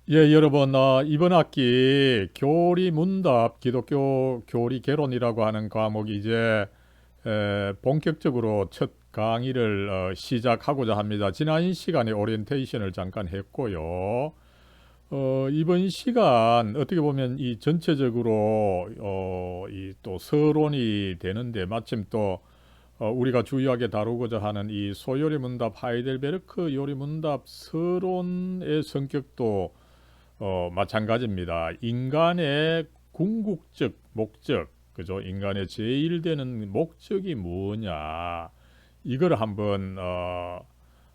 예, 여러분, 이번 학기 교리 문답 기독교 교리 개론이라고 하는 과목이 이제 본격적으로 첫 강의를 시작하고자 합니다. 지난 시간에 오리엔테이션을 잠깐 했고요. 이번 시간 어떻게 보면 이 전체적으로 이 또 서론이 되는데 마침 또 우리가 주요하게 다루고자 하는 이 소요리 문답 하이델베르크 요리 문답 서론의 성격도 마찬가지입니다. 인간의 궁극적 목적, 그죠? 인간의 제일 되는 목적이 뭐냐? 이걸 한번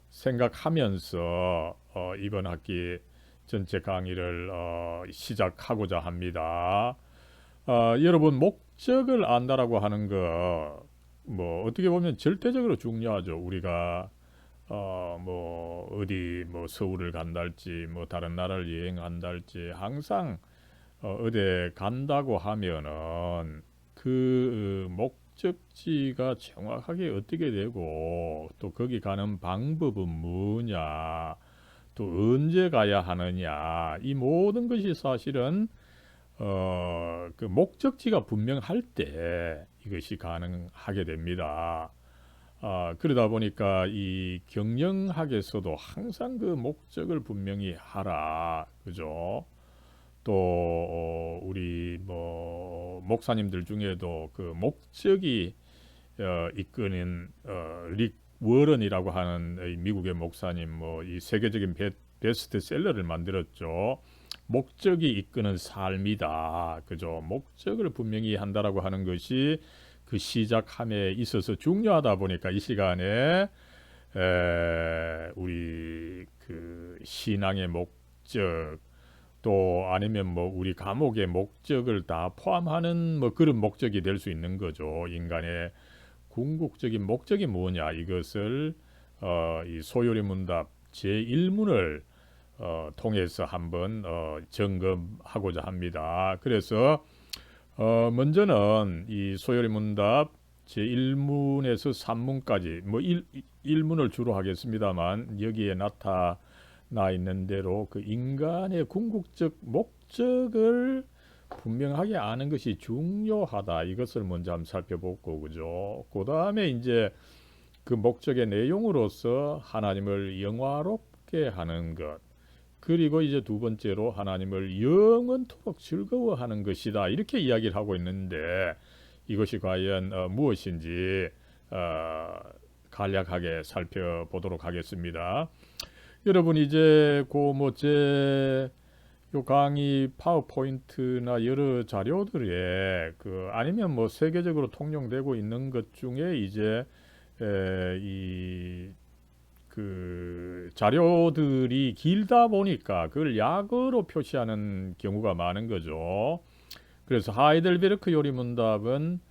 생각하면서 이번 학기 전체 강의를 시작하고자 합니다. 여러분 목적을 안다라고 하는 거 뭐 어떻게 보면 절대적으로 중요하죠. 우리가 뭐 어디 뭐 서울을 간달지 뭐 다른 나라를 여행한달지 항상 어디 간다고 하면은 그 목적지가 정확하게 어떻게 되고 또 거기 가는 방법은 뭐냐 또 언제 가야 하느냐 이 모든 것이 사실은 그 목적지가 분명할 때 이것이 가능하게 됩니다. 그러다 보니까 이 경영학에서도 항상 그 목적을 분명히 하라. 그죠? 또, 우리 뭐, 목사님들 중에도 그 목적이 이끄는, 릭 워런이라고 하는 이 미국의 목사님, 뭐, 이 세계적인 베스트셀러를 만들었죠. 목적이 이끄는 삶이다. 그죠? 목적을 분명히 한다라고 하는 것이 그 시작함에 있어서 중요하다 보니까 이 시간에 우리 그 신앙의 목적 또 아니면 뭐 우리 감옥의 목적을 다 포함하는 뭐 그런 목적이 될 수 있는 거죠. 인간의 궁극적인 목적이 뭐냐 이것을 이 소요리 문답 제1문을 통해서 한번 점검하고자 합니다. 그래서 먼저는 이 소요리 문답 제1문에서 3문까지 뭐 1문을 주로 하겠습니다만 여기에 나타나 있는 대로 그 인간의 궁극적 목적을 분명하게 아는 것이 중요하다. 이것을 먼저 한번 살펴보고 그죠. 그 다음에 이제 그 목적의 내용으로서 하나님을 영화롭게 하는 것. 그리고 이제 두 번째로 하나님을 영원토록 즐거워하는 것이다. 이렇게 이야기를 하고 있는데 이것이 과연 무엇인지 어, 간략하게 살펴보도록 하겠습니다. 여러분 이제 고뭐제 요 강의 파워포인트나 여러 자료들에 그 아니면 뭐 세계적으로 통용되고 있는 것 중에 이제 이 그 자료들이 길다 보니까 그걸 약어로 표시하는 경우가 많은 거죠. 그래서 하이델베르크 요리 문답은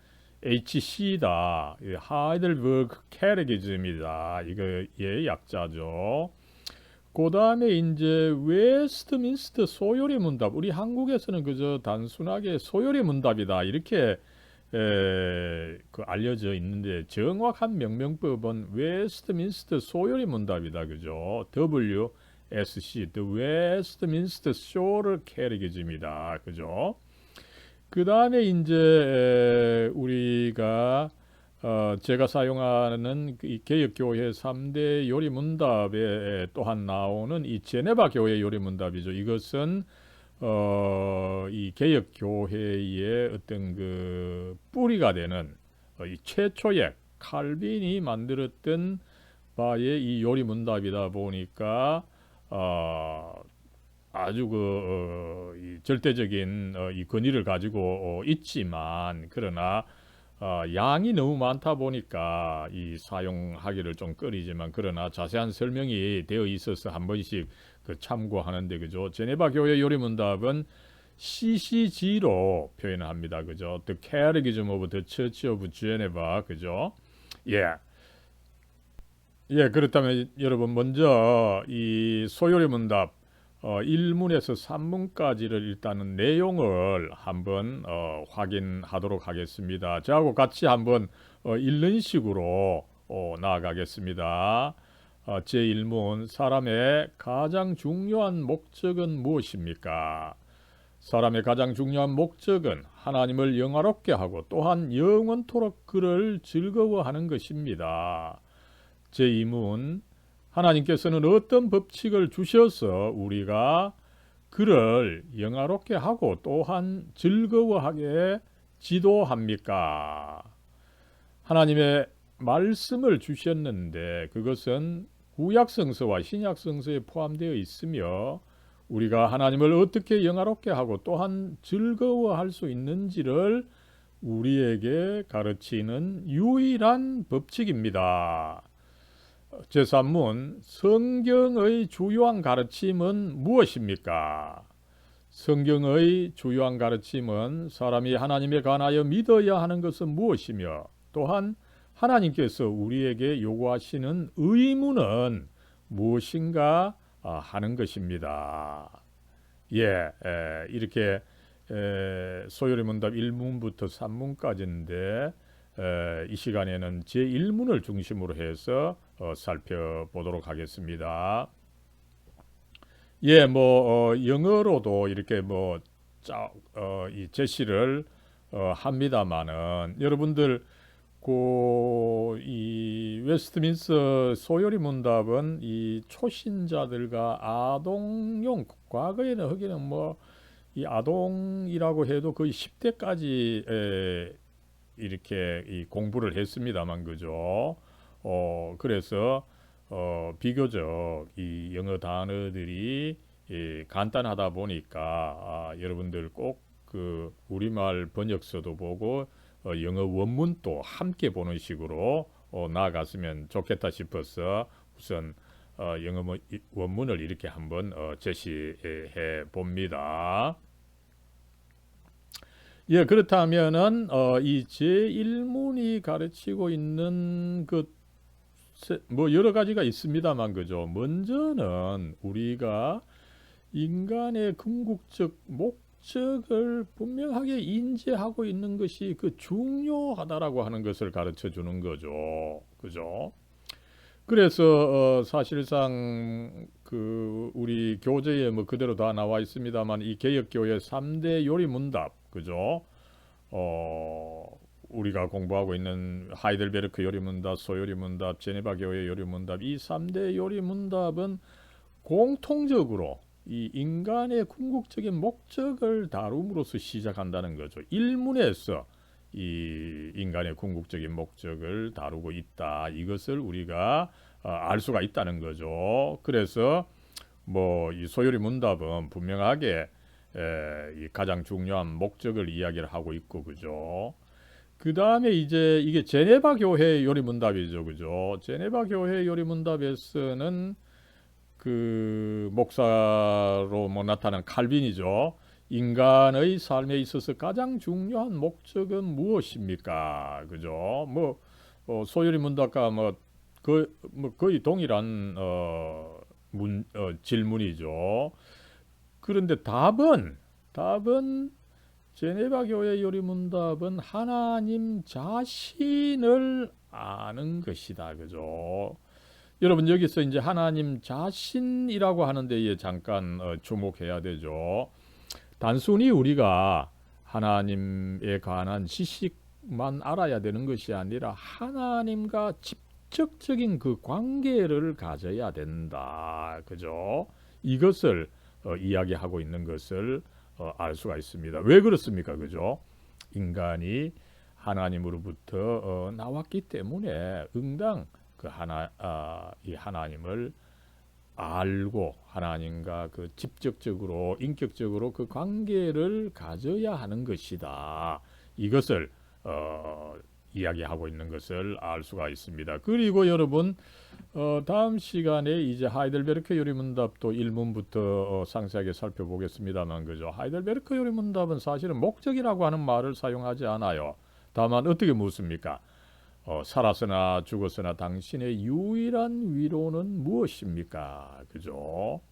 HC다. 하이델베르크 캐테키즘이다. 이거의 약자죠. 그 다음에 이제 웨스트민스터 소요리 문답. 우리 한국에서는 그저 단순하게 소요리 문답이다. 이렇게 그 알려져 있는데 정확한 명명법은 웨스트민스터 소요리 문답이다. 그죠? WSC, The Westminster Shorter Catechism이다. 그죠? 그 다음에 이제 우리가 제가 사용하는 이 개혁교회 3대 요리문답에 또한 나오는 이 제네바 교회 요리문답이죠. 이것은 이 개혁교회의 어떤 그 뿌리가 되는 이 최초의 칼빈이 만들었던 바의 이 요리문답이다 보니까 어, 아주 이 절대적인 이 권위를 가지고 있지만 그러나 양이 너무 많다 보니까 이 사용하기를 좀 꺼리지만 그러나 자세한 설명이 되어 있어서 한 번씩 그 참고하는데 그죠. 제네바 교회 요리문답은 CCG로 표현합니다. 그죠. The Catechism of the Church of Geneva. 그죠. 예. 예, 그렇다면 여러분 먼저 이 소요리 문답 1문에서 3문까지를 일단은 내용을 한번 확인하도록 하겠습니다. 저하고 같이 한번 읽는 식으로 나아가겠습니다. 제1문 사람의 가장 중요한 목적은 무엇입니까? 사람의 가장 중요한 목적은 하나님을 영화롭게 하고 또한 영원토록 그를 즐거워하는 것입니다. 제2문 하나님께서는 어떤 법칙을 주셔서 우리가 그를 영화롭게 하고 또한 즐거워하게 지도합니까? 하나님의 말씀을 주셨는데 그것은 구약성서와 신약성서에 포함되어 있으며 우리가 하나님을 어떻게 영화롭게 하고 또한 즐거워할 수 있는지를 우리에게 가르치는 유일한 법칙입니다. 제3문 성경의 주요한 가르침은 무엇입니까? 성경의 주요한 가르침은 사람이 하나님에 관하여 믿어야 하는 것은 무엇이며 또한 하나님께서 우리에게 요구하시는 의무는 무엇인가 하는 것입니다. 이렇게 소요리 문답 1문부터 3문까지인데 이 시간에는 제1문을 중심으로 해서 살펴보도록 하겠습니다. 영어로도 이렇게 이 제시를 합니다만은 여러분들 이 웨스트민스터 소요리 문답은 이 초신자들과 아동용 과거에는 하기는 이 아동이라고 해도 거의 10대까지 이렇게 이 공부를 했습니다만 그죠. 그래서 비교적 이 영어 단어들이 간단하다 보니까 여러분들 꼭 그 우리말 번역서도 보고 영어 원문도 함께 보는 식으로 나아갔으면 좋겠다 싶어서 우선 영어 원문을 이렇게 한번 제시해 봅니다. 그렇다면은 이 제1문이 가르치고 있는 여러 가지가 있습니다만 그죠. 먼저는 우리가 인간의 궁극적 목적을 분명하게 인지하고 있는 것이 중요하다라고 하는 것을 가르쳐 주는 거죠. 그죠? 그래서 사실상 우리 교재에 그대로 다 나와 있습니다만 이 개혁교회 3대 요리문답 그죠? 우리가 공부하고 있는 하이델베르크 요리문답, 소요리문답, 제네바 교회 요리문답 이 3대 요리문답은 공통적으로 이 인간의 궁극적인 목적을 다룸으로써 시작한다는 거죠. 1문에서 이 인간의 궁극적인 목적을 다루고 있다. 이것을 우리가 알 수가 있다는 거죠. 그래서 이 소요리 문답은 분명하게 이 가장 중요한 목적을 이야기를 하고 있고 그죠. 그 다음에 이제 이게 제네바 교회 요리 문답이죠, 그죠. 제네바 교회 요리 문답에서는 목사로 나타난 칼빈이죠. 인간의 삶에 있어서 가장 중요한 목적은 무엇입니까, 그죠. 소요리 문답과 거의 동일한 질문이죠. 그런데 답은 제네바 교회 요리문답은 하나님 자신을 아는 것이다. 그죠? 여러분 여기서 이제 하나님 자신이라고 하는 데에 잠깐 주목해야 되죠. 단순히 우리가 하나님에 관한 지식만 알아야 되는 것이 아니라 하나님과 직접적인 관계를 가져야 된다. 그죠? 이것을 이야기하고 있는 것을 알 수가 있습니다. 왜 그렇습니까? 그죠? 인간이 하나님으로부터 나왔기 때문에 응당 이 하나님을 알고 하나님과 직접적으로 인격적으로 관계를 가져야 하는 것이다. 이것을 이야기하고 있는 것을 알 수가 있습니다. 그리고 여러분 다음 시간에 이제 하이델베르크 요리문답도 1문부터 상세하게 살펴보겠습니다만 그죠. 하이델베르크 요리문답은 사실은 목적이라고 하는 말을 사용하지 않아요. 다만 어떻게 묻습니까? 살았으나 죽었으나 당신의 유일한 위로는 무엇입니까? 그죠?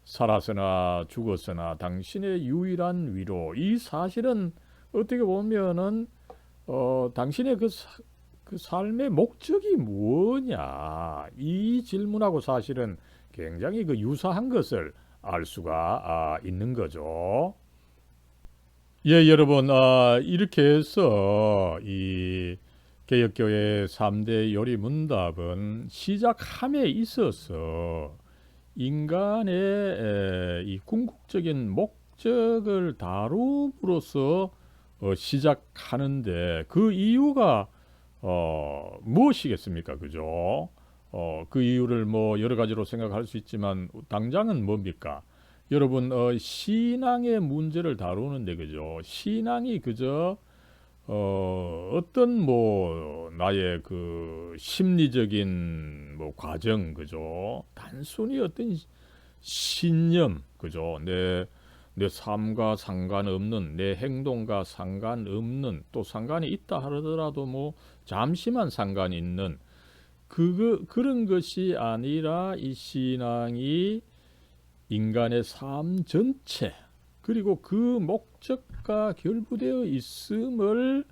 살았으나 죽었으나 당신의 유일한 위로. 이 사실은 어떻게 보면은 당신의 그 삶의 목적이 뭐냐? 이 질문하고 사실은 굉장히 그 유사한 것을 알 수가 있는 거죠. 예, 여러분, 이렇게 해서 이 개혁교회 3대 요리 문답은 시작함에 있어서 인간의 이 궁극적인 목적을 다룸으로써 시작하는데 그 이유가 무엇이겠습니까? 그죠? 그 이유를 뭐 여러 가지로 생각할 수 있지만 당장은 뭡니까? 여러분, 신앙의 문제를 다루는데 그죠? 신앙이 그저 어떤 뭐 나의 그 심리적인 뭐 과정 그죠? 단순히 어떤 신념 그죠? 내 삶과 상관없는 내 행동과 상관없는 또 상관이 있다 하더라도 뭐 잠시만 상관이 있는 그런 것이 아니라 이 신앙이 인간의 삶 전체 그리고 그 목적과 결부되어 있음을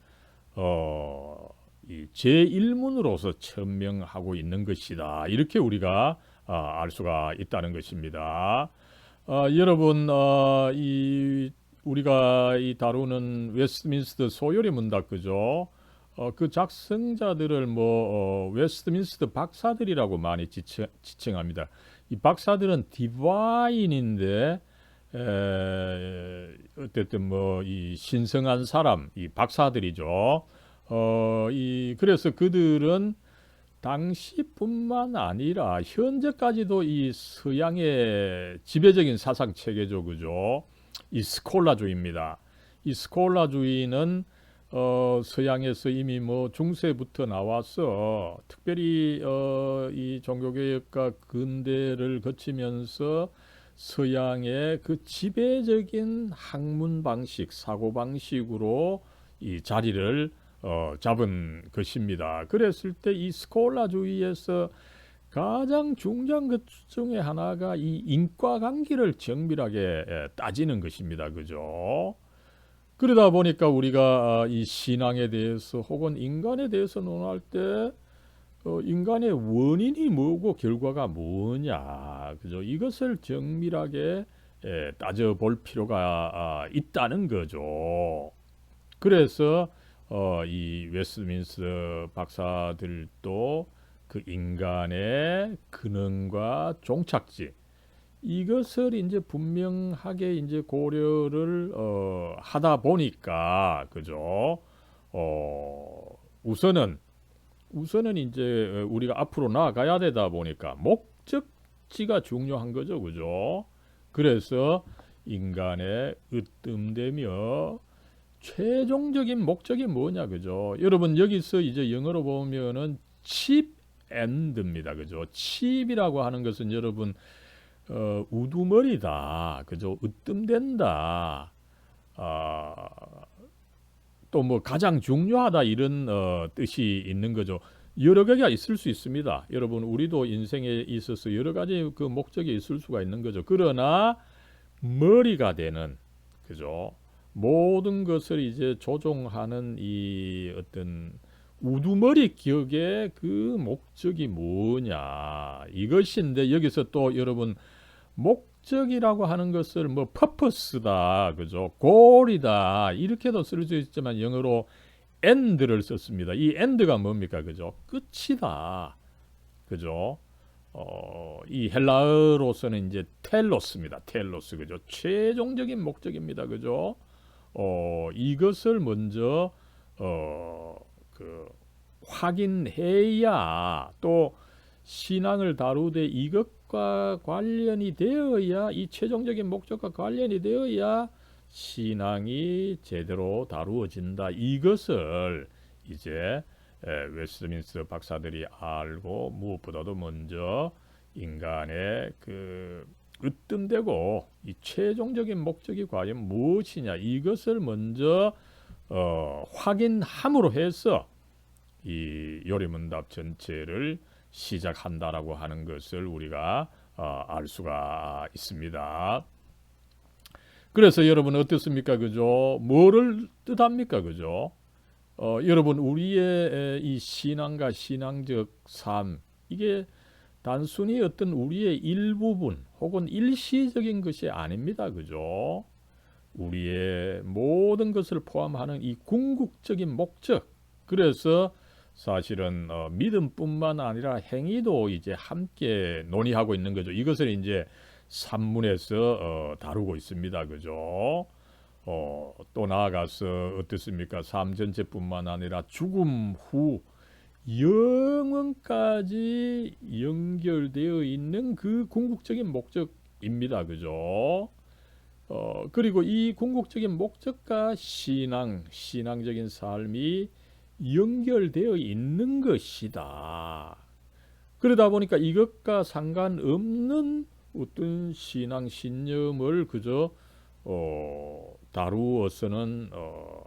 이 제1문으로서 천명하고 있는 것이다. 이렇게 우리가 알 수가 있다는 것입니다. 여러분, 우리가 이 다루는 웨스트민스터 소요리 문답 그죠? 그 작성자들을 뭐 웨스트민스터 박사들이라고 많이 지칭합니다. 이 박사들은 디바인인데 어쨌든 뭐 이 신성한 사람, 이 박사들이죠. 그래서 그들은 당시뿐만 아니라 현재까지도 이 서양의 지배적인 사상 체계죠, 그죠? 이 스콜라주의입니다. 이 스콜라주의는 서양에서 이미 뭐 중세부터 나와서 특별히 이 종교개혁과 근대를 거치면서 서양의 그 지배적인 학문 방식, 사고 방식으로 이 자리를 잡은 것입니다. 그랬을 때 이 스콜라주의에서 가장 중요한 것 중에 하나가 이 인과관계를 정밀하게 따지는 것입니다. 그죠? 그러다 보니까 우리가 이 신앙에 대해서 혹은 인간에 대해서 논할 때 인간의 원인이 뭐고 결과가 뭐냐, 그죠? 이것을 정밀하게 따져볼 필요가 있다는 거죠. 그래서 이 웨스트민스터 박사들도 그 인간의 근원과 종착지 이것을 이제 분명하게 이제 고려를 하다 보니까 그죠? 우선은 이제 우리가 앞으로 나아가야 되다 보니까 목적지가 중요한 거죠, 그죠? 그래서 인간의 으뜸되며 최종적인 목적이 뭐냐, 그죠? 여러분 여기서 이제 영어로 보면은 chip end입니다, 그죠? chip이라고 하는 것은 여러분 우두머리다, 그죠? 으뜸된다. 또 뭐 가장 중요하다 이런 뜻이 있는 거죠. 여러 가지가 있을 수 있습니다. 여러분 우리도 인생에 있어서 여러 가지 그 목적이 있을 수가 있는 거죠. 그러나 머리가 되는 그죠? 모든 것을 이제 조종하는 이 어떤 우두머리 격의 그 목적이 뭐냐 이것인데 여기서 또 여러분 목적이라고 하는 것을 뭐 purpose다 그죠 goal이다 이렇게도 쓸 수 있지만 영어로 end를 썼습니다. 이 end가 뭡니까 그죠 끝이다 그죠 이 헬라어로서는 이제 텔로스입니다. 텔로스 그죠 최종적인 목적입니다. 그죠 이것을 먼저 그 확인해야 또 신앙을 다루되 이것과 관련이 되어야 이 최종적인 목적과 관련이 되어야 신앙이 제대로 다루어진다. 이것을 이제 웨스트민스터 박사들이 알고 무엇보다도 먼저 인간의 그 으뜸되고 이 최종적인 목적이 과연 무엇이냐 이것을 먼저 확인함으로 해서 이 요리문답 전체를 시작한다라고 하는 것을 우리가 알 수가 있습니다. 그래서 여러분 어떻습니까? 그죠? 뭐를 뜻합니까? 그죠? 여러분 우리의 이 신앙과 신앙적 삶 이게 단순히 어떤 우리의 일부분 혹은 일시적인 것이 아닙니다. 그죠? 우리의 모든 것을 포함하는 이 궁극적인 목적. 그래서 사실은 믿음뿐만 아니라 행위도 이제 함께 논의하고 있는 거죠. 이것을 이제 산문에서 다루고 있습니다. 그죠? 또 나아가서 어떻습니까? 삶 전체뿐만 아니라 죽음 후 영원까지 연결되어 있는 그 궁극적인 목적입니다. 그죠? 그리고 이 궁극적인 목적과 신앙적인 삶이 연결되어 있는 것이다. 그러다 보니까 이것과 상관없는 어떤 신념을 그저 다루어서는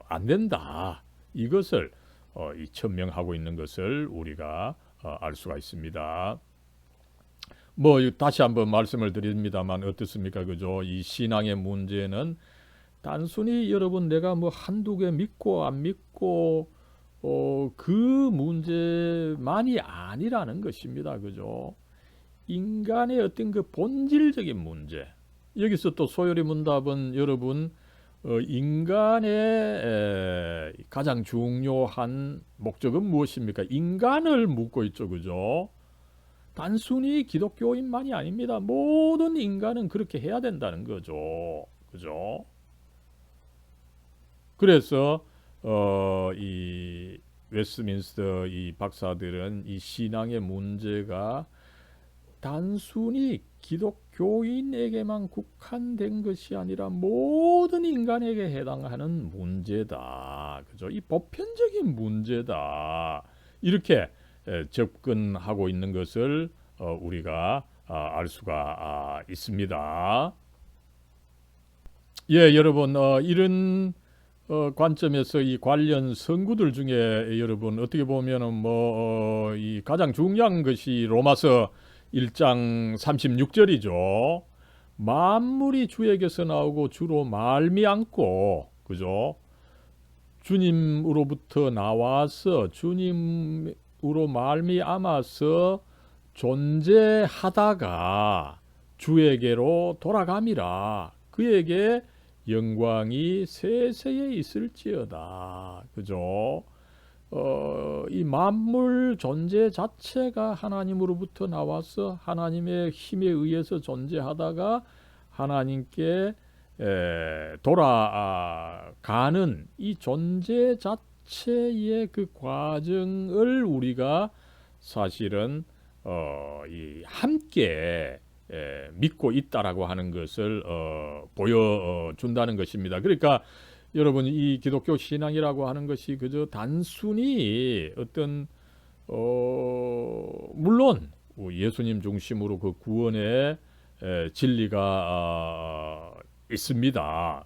안 된다. 이것을 이 천명하고 있는 것을 우리가 알 수가 있습니다. 뭐 다시 한번 말씀을 드립니다만 어떻습니까? 그죠? 이 신앙의 문제는 단순히 여러분 내가 뭐 한두 개 믿고 안 믿고 그 문제만이 아니라는 것입니다. 그죠? 인간의 어떤 그 본질적인 문제. 여기서 또 소요리 문답은 여러분 인간의 가장 중요한 목적은 무엇입니까? 인간을 묻고 있죠. 그죠? 단순히 기독교인만이 아닙니다. 모든 인간은 그렇게 해야 된다는 거죠. 그죠? 그래서 이 웨스트민스터 이 박사들은 이 신앙의 문제가 단순히 기독교인에게만 국한된 것이 아니라 모든 인간에게 해당하는 문제다. 그죠? 이 보편적인 문제다. 이렇게 접근하고 있는 것을 우리가 알 수가 있습니다. 예, 여러분 이런 관점에서 이 관련 선구들 중에 여러분 어떻게 보면은 뭐 이 가장 중요한 것이 로마서 1장 36절이죠. 만물이 주에게서 나오고 주로 말미암고 그죠? 주님으로부터 나와서 주님으로 말미암아서 존재하다가 주에게로 돌아감이라. 그에게 영광이 세세에 있을지어다. 그죠? 이 만물 존재 자체가 하나님으로부터 나와서 하나님의 힘에 의해서 존재하다가 하나님께 돌아가는 이 존재 자체의 그 과정을 우리가 사실은 이 함께 믿고 있다라고 하는 것을 보여준다는 것입니다. 그러니까 여러분 이 기독교 신앙이라고 하는 것이 그저 단순히 어떤 물론 예수님 중심으로 그 구원의 진리가 있습니다.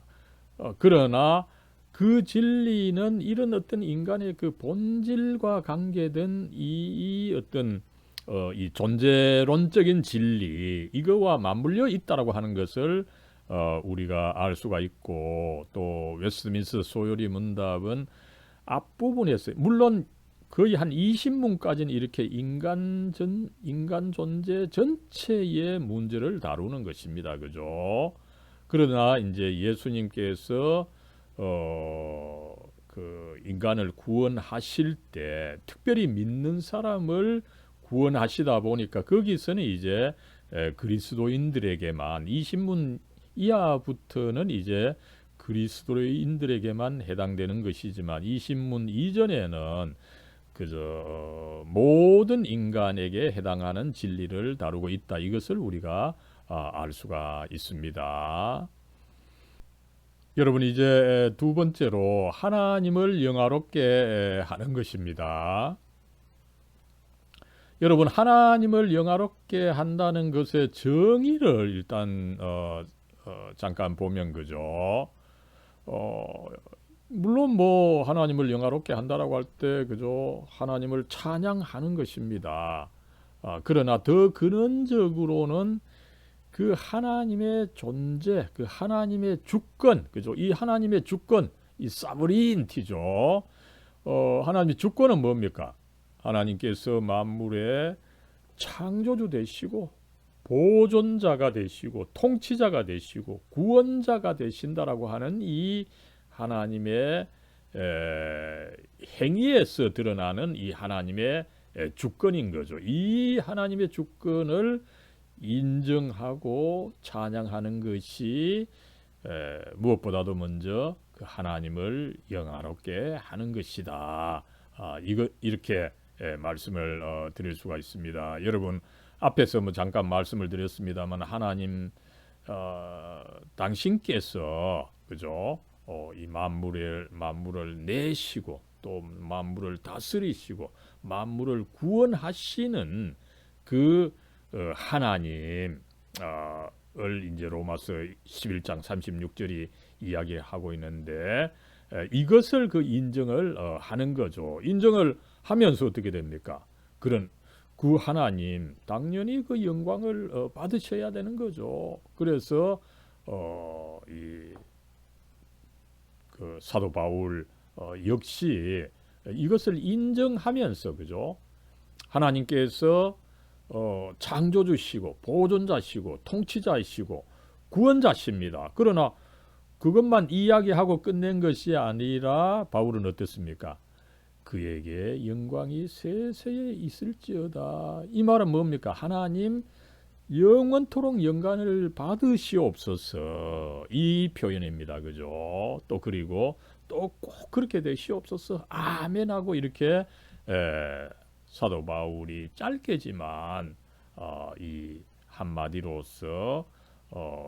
그러나 그 진리는 이런 어떤 인간의 그 본질과 관계된 이 어떤 이 존재론적인 진리 이거와 맞물려 있다라고 하는 것을 우리가 알 수가 있고 또 웨스트민스터 소요리 문답은 앞부분에서 물론 거의 한 20문까지는 이렇게 인간 존재 전체의 문제를 다루는 것입니다. 그죠? 그러나 이제 예수님께서 그 인간을 구원하실 때 특별히 믿는 사람을 구원하시다 보니까 거기서는 이제 그리스도인들에게만 20문 이하부터는 이제 그리스도인들에게만 해당되는 것이지만 20문 이전에는 그저 모든 인간에게 해당하는 진리를 다루고 있다. 이것을 우리가 알 수가 있습니다. 여러분 이제 두 번째로 하나님을 영화롭게 하는 것입니다. 여러분 하나님을 영화롭게 한다는 것의 정의를 일단 잠깐 보면 그죠. 물론 뭐 하나님을 영화롭게 한다라고 할 때 그죠 하나님을 찬양하는 것입니다. 그러나 더 근원적으로는 그 하나님의 존재, 그 하나님의 주권, 그죠? 이 하나님의 주권, 이 사브린티죠. 하나님의 주권은 뭡니까? 하나님께서 만물의 창조주 되시고 보존자가 되시고 통치자가 되시고 구원자가 되신다라고 하는 이 하나님의 행위에서 드러나는 이 하나님의 주권인 거죠. 이 하나님의 주권을 인정하고 찬양하는 것이 무엇보다도 먼저 그 하나님을 영화롭게 하는 것이다. 이거 이렇게 말씀을 드릴 수가 있습니다. 여러분 앞에서 뭐 잠깐 말씀을 드렸습니다만 하나님 당신께서 그죠? 이 만물을 내시고 또 만물을 다스리시고 만물을 구원하시는 그 하나님 을 이제 로마서 11장 36절이 이야기하고 있는데 이것을 그 인정을 하는 거죠. 인정을 하면서 어떻게 됩니까? 그런 그 하나님 당연히 그 영광을 받으셔야 되는 거죠. 그래서 이 그 사도 바울 역시 이것을 인정하면서 그죠? 하나님께서 창조주시고 보존자시고 통치자이시고 구원자십니다. 그러나 그것만 이야기하고 끝낸 것이 아니라 바울은 어떻습니까? 그에게 영광이 세세에 있을지어다. 이 말은 뭡니까? 하나님 영원토록 영광을 받으시옵소서. 이 표현입니다. 그죠? 또 그리고 또 꼭 그렇게 되시옵소서. 아멘하고 이렇게 사도 바울이 짧게지만 이 한마디로서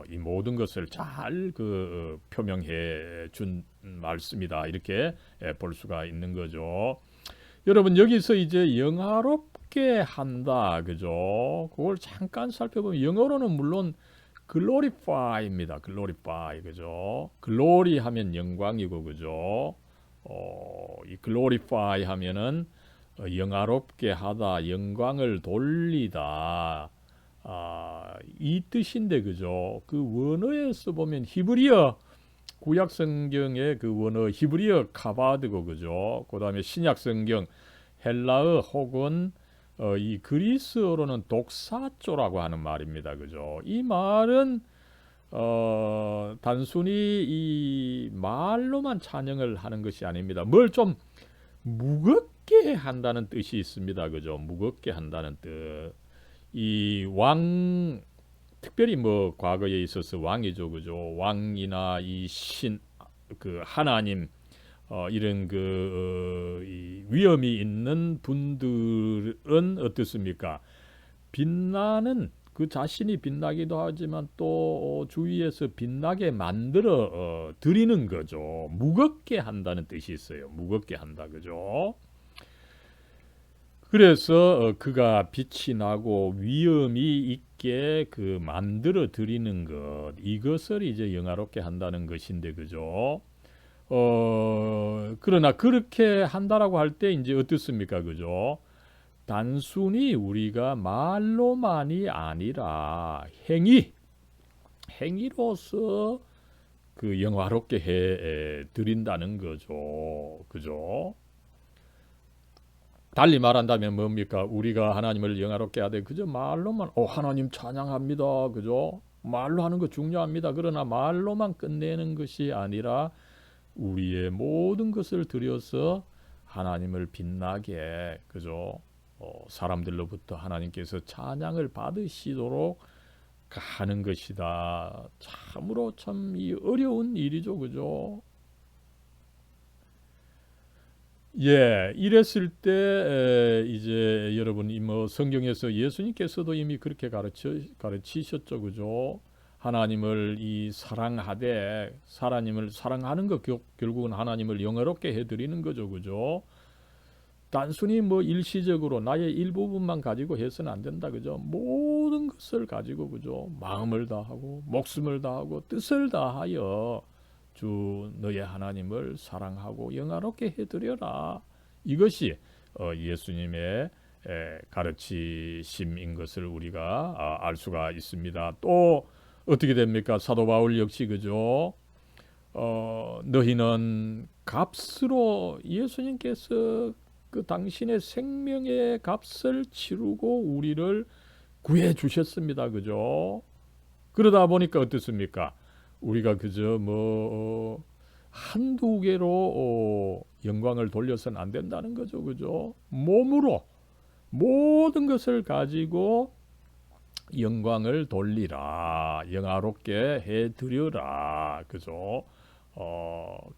이 모든 것을 잘 표명해 준 말씀이다. 이렇게 볼 수가 있는 거죠. 여러분 여기서 이제 영화롭게 한다. 그죠? 그걸 잠깐 살펴보면 영어로는 물론 glorify입니다. glorify. 그죠? glory 하면 영광이고 그죠? 이 glorify 하면은 영화롭게 하다, 영광을 돌리다, 이 뜻인데 그죠? 그 원어에서 보면 히브리어 구약 성경의 그 원어 히브리어 카바드고 그죠? 그다음에 신약 성경 헬라어 혹은 이 그리스어로는 독사조라고 하는 말입니다. 그죠? 이 말은 단순히 이 말로만 찬양을 하는 것이 아닙니다. 뭘 좀 무겁게 한다는 뜻이 있습니다. 그죠? 무겁게 한다는 뜻. 이 왕 특별히 뭐 과거에 있어서 왕이죠. 그죠? 왕이나 이 신 그 하나님 이런 이 위엄이 있는 분들은 어떻습니까? 빛나는 그 자신이 빛나기도 하지만 또 주위에서 빛나게 만들어 드리는 거죠. 무겁게 한다는 뜻이 있어요. 무겁게 한다. 그죠? 그래서 그가 빛이 나고 위엄이 있게 그 만들어 드리는 것 이것을 이제 영화롭게 한다는 것인데 그죠? 그러나 그렇게 한다라고 할 때 이제 어떻습니까? 그죠? 단순히 우리가 말로만이 아니라 행위로서 그 영화롭게 해 드린다는 거죠. 그죠? 달리 말한다면 뭡니까? 우리가 하나님을 영화롭게 하되 그저 말로만 하나님 찬양합니다. 그죠? 말로 하는 거 중요합니다. 그러나 말로만 끝내는 것이 아니라 우리의 모든 것을 들여서 하나님을 빛나게 그죠? 사람들로부터 하나님께서 찬양을 받으시도록 하는 것이다. 참으로 참 이 어려운 일이죠. 그죠? 예, 이랬을 때 이제 여러분 뭐 성경에서 예수님께서도 이미 그렇게 가르치셨죠. 그죠? 하나님을 이 사랑하되 하나님을 사랑하는 것 결국은 하나님을 영화롭게 해드리는 거죠. 그죠? 단순히 뭐 일시적으로 나의 일부분만 가지고 해서는 안 된다. 그죠? 모든 것을 가지고 그죠? 마음을 다하고 목숨을 다하고 뜻을 다하여 주 너의 하나님을 사랑하고 영화롭게 해드려라. 이것이 예수님의 가르치심인 것을 우리가 알 수가 있습니다. 또 어떻게 됩니까? 사도 바울 역시 그죠? 너희는 값으로 예수님께서 그 당신의 생명의 값을 치르고 우리를 구해 주셨습니다. 그죠? 그러다 보니까 어떻습니까? 우리가 그저 한두 개로 영광을 돌려서는 안 된다는 거죠. 그죠? 몸으로 모든 것을 가지고 영광을 돌리라. 영화롭게 해 드려라. 그죠?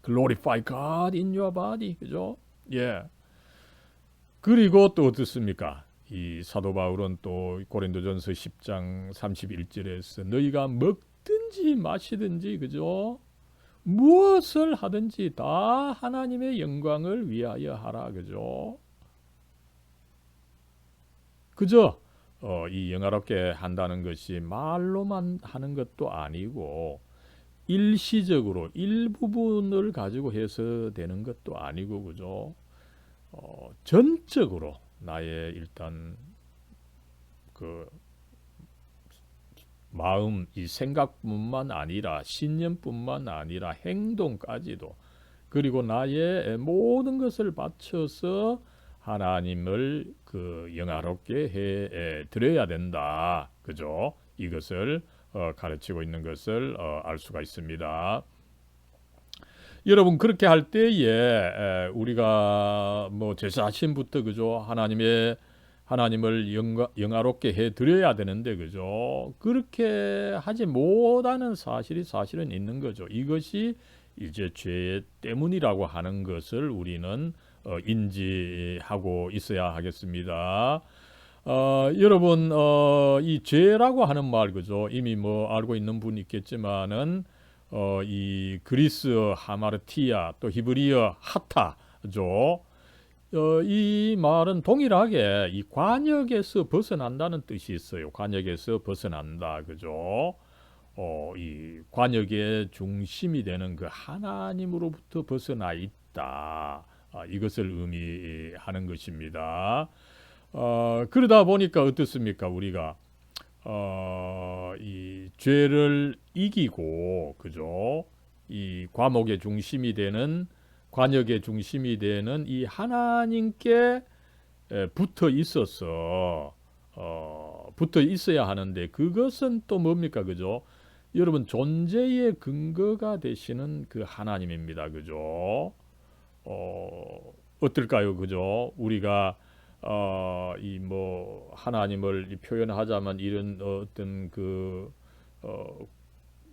glorify God in your body. 그죠? 예. 그리고 또 어떻습니까? 이 사도 바울은 또 고린도전서 10장 31절에서 너희가 먹든지 마시든지 그죠? 무엇을 하든지 다 하나님의 영광을 위하여 하라. 그죠? 그저 이 영화롭게 한다는 것이 말로만 하는 것도 아니고 일시적으로 일부분을 가지고 해서 되는 것도 아니고 그죠? 전적으로 나의 일단 그 마음, 이 생각뿐만 아니라 신념뿐만 아니라 행동까지도 그리고 나의 모든 것을 바쳐서 하나님을 그 영화롭게 해 드려야 된다. 그죠? 이것을 가르치고 있는 것을 알 수가 있습니다. 여러분 그렇게 할 때에 우리가 뭐 제 자신부터 그죠? 하나님을 영화롭게 해 드려야 되는데 그죠? 그렇게 하지 못하는 사실이 사실은 있는 거죠. 이것이 이제 죄 때문이라고 하는 것을 우리는 인지하고 있어야 하겠습니다. 여러분 이 죄라고 하는 말 그죠? 이미 뭐 알고 있는 분 있겠지만은 이 그리스 하마르티아 또 히브리어 하타죠. 이 말은 동일하게 이 관역에서 벗어난다는 뜻이 있어요. 관역에서 벗어난다, 그죠? 이 관역의 중심이 되는 그 하나님으로부터 벗어나 있다. 이것을 의미하는 것입니다. 그러다 보니까 어떻습니까? 우리가 이 죄를 이기고 그죠? 이 과목의 중심이 되는 관역의 중심이 되는 이 하나님께 붙어 있어서 붙어 있어야 하는데 그것은 또 뭡니까? 그죠? 여러분 존재의 근거가 되시는 그 하나님입니다. 그죠? 어떨까요? 그죠? 우리가 이 뭐 하나님을 표현하자면 이런 어떤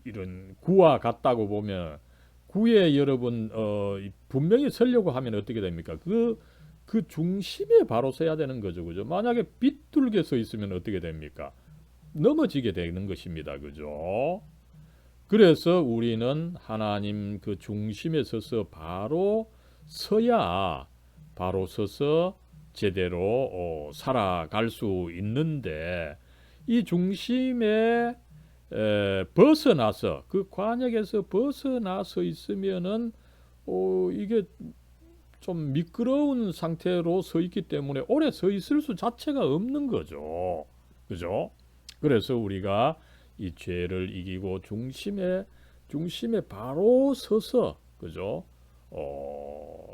이런 구와 같다고 보면 구에 여러분 분명히 서려고 하면 어떻게 됩니까? 그 중심에 바로 서야 되는 거죠, 그죠? 만약에 비뚤게 서 있으면 어떻게 됩니까? 넘어지게 되는 것입니다, 그죠? 그래서 우리는 하나님 그 중심에 서서 바로 서야 바로 서서 제대로 살아갈 수 있는데 이 중심에 벗어나서 그 관역에서 벗어나서 있으면은 이게 좀 미끄러운 상태로 서 있기 때문에 오래 서 있을 수 자체가 없는 거죠. 그죠? 그래서 우리가 이 죄를 이기고 중심에 바로 서서 그죠?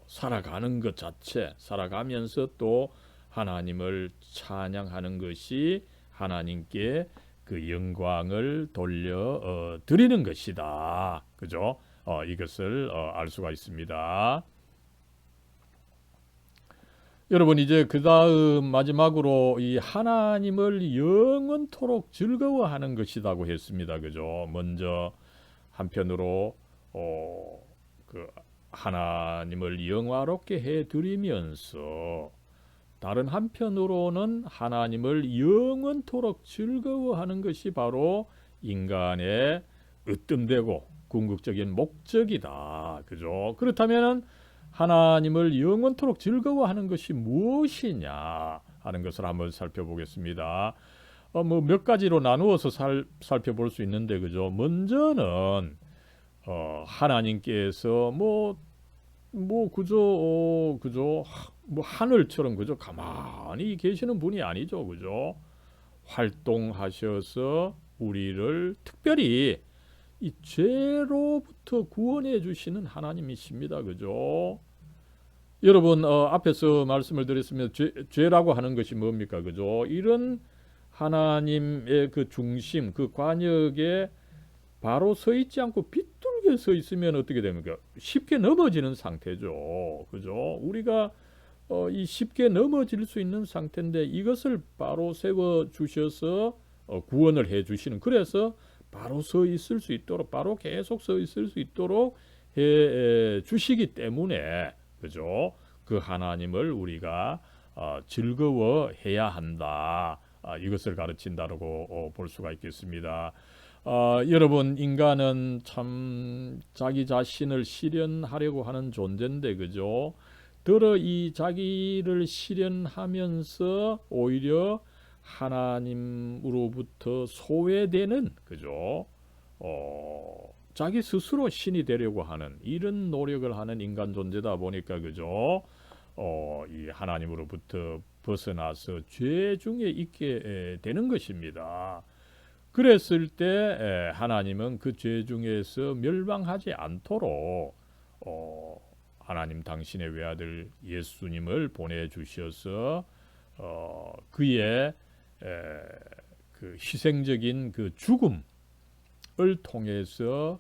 살아가는 것 자체, 살아가면서 또 하나님을 찬양하는 것이 하나님께 그 영광을 돌려 드리는 것이다. 그죠? 이것을 알 수가 있습니다. 여러분 이제 그 다음 마지막으로 이 하나님을 영원토록 즐거워하는 것이라고 했습니다. 그죠? 먼저 한편으로 그 하나님을 영화롭게 해드리면서 다른 한편으로는 하나님을 영원토록 즐거워하는 것이 바로 인간의 으뜸되고 궁극적인 목적이다. 그죠? 그렇다면 하나님을 영원토록 즐거워하는 것이 무엇이냐 하는 것을 한번 살펴보겠습니다. 뭐 몇 가지로 나누어서 살펴볼 수 있는데 그죠? 먼저는 하나님께서 그죠 뭐 하늘처럼 그죠 가만히 계시는 분이 아니죠 그죠 활동하셔서 우리를 특별히 이 죄로부터 구원해 주시는 하나님이십니다. 그죠? 여러분 앞에서 말씀을 드렸으면 죄라고 하는 것이 뭡니까? 그죠? 이런 하나님의 그 중심, 그 관역에 바로 서 있지 않고 비뚤게 서 있으면 어떻게 됩니까? 쉽게 넘어지는 상태죠. 그죠? 우리가 이 쉽게 넘어질 수 있는 상태인데 이것을 바로 세워 주셔서 구원을 해 주시는, 그래서 바로 서 있을 수 있도록, 바로 계속 서 있을 수 있도록 해 주시기 때문에, 그죠? 그 하나님을 우리가 즐거워해야 한다. 이것을 가르친다고 볼 수가 있겠습니다. 여러분, 인간은 참 자기 자신을 실현하려고 하는 존재인데, 그죠? 더러 이 자기를 실현하면서 오히려 하나님으로부터 소외되는, 그죠? 자기 스스로 신이 되려고 하는 이런 노력을 하는 인간 존재다 보니까, 그죠? 이 하나님으로부터 벗어나서 죄 중에 있게 되는 것입니다. 그랬을 때 하나님은 그 죄 중에서 멸망하지 않도록 하나님 당신의 외아들 예수님을 보내주셔서 그의 그 희생적인 그 죽음을 통해서